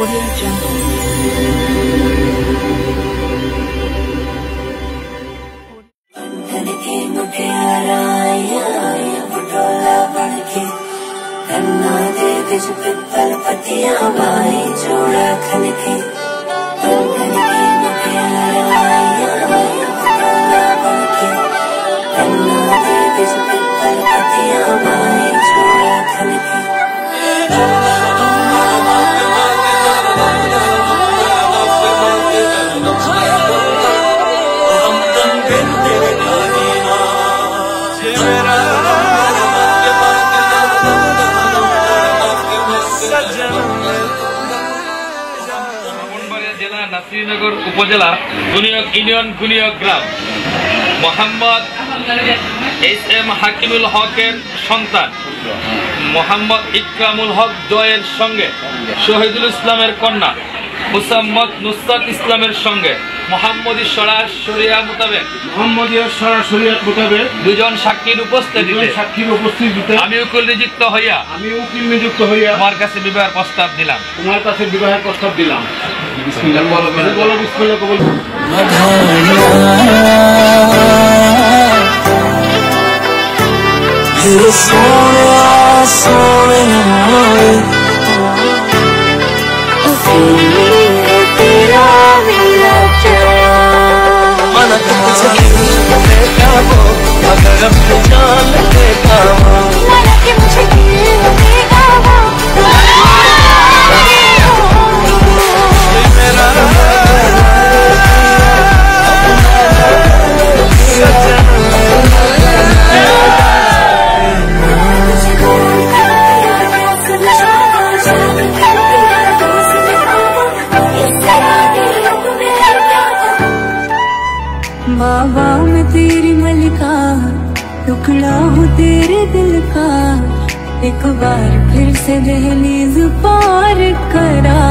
Audio Jungle। Srinagar উপজেলা গুনিয়ক union গুনিয়ক গ্রাম Mohammad SM. Hakimul হকের সন্তান মোহাম্মদ ইকরামুল হক জয়ের সঙ্গে শহীদুল ইসলামের কন্যা মুসাম্মদ নুসরাত ইসলামের সঙ্গে মোহাম্মদী শরিয়া মোতাবেক দুজন সাক্ষীর উপস্থিতিতে আমি উকিল নিযুক্ত হইয়া তোমার কাছে বিবাহের প্রস্তাব দিলাম। বিসমিল্লাহ বলো বিসমিল্লাহ কবুল। बाबा मैं तेरी मलिका, टुकड़ा हूँ तेरे दिल का, एक बार फिर से दहलीज पार करा।